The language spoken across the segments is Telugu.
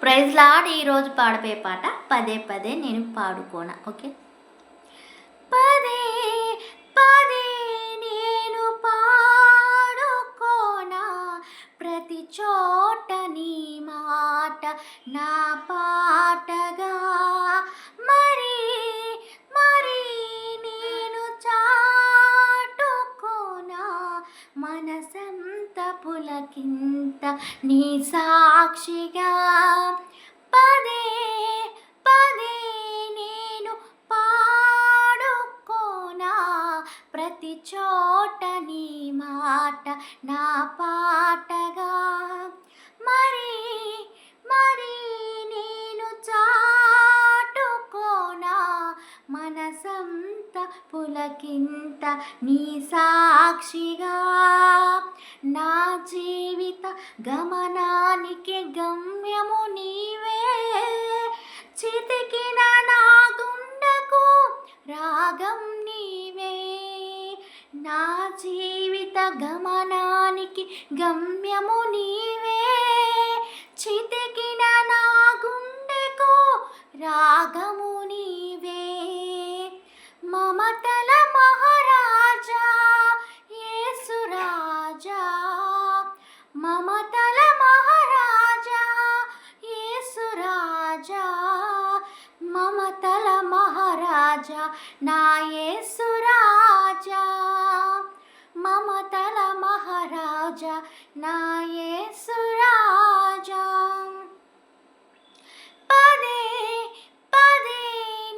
ప్రైజ్ లాడ్ ఈరోజు పాడబోయే పాట పదే పదే నేను పాడుకోనా. ఓకే, పదే పదే నేను పాడుకోనా, ప్రతి చోట నీ మాట నా పాటగా. మరి మరి నేను చాటుకోనా, మనసంత పులకింత నీ సాక్షిగా. పదే పదే నేను పాడుకోనా, ప్రతి చోట నీ మాట నా పాటగా. మరి మరి నేను చాటుకోనా, మనసంత పులకింత నీ సాక్షిగా. నా జీవిత గమనానికి గమ్యము నీవే, చితికిన నా గుండెకు రాగం నీవే. నా జీవిత గమనానికి గమ్యము నీవే, చితికిన నా గుండెకు రాగము నీవే. మమతల మహారాజా యేసు రాజా, మమతల మహారాజా యేసు రాజా, మమతల మహారాజా నా యేసు రాజా, మమతల మహారాజా నా యేసు రాజా. పదే పదే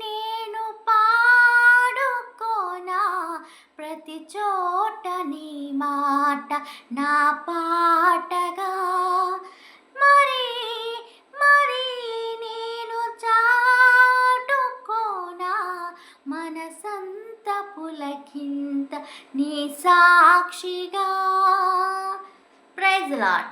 నేను పాడుకోనా, ప్రతి చోట నీ మాట నా పాటగా. మరి మరి నేను చాటుకోనా, మనసంత పులకింత నీ సాక్షిగా. Praise lord.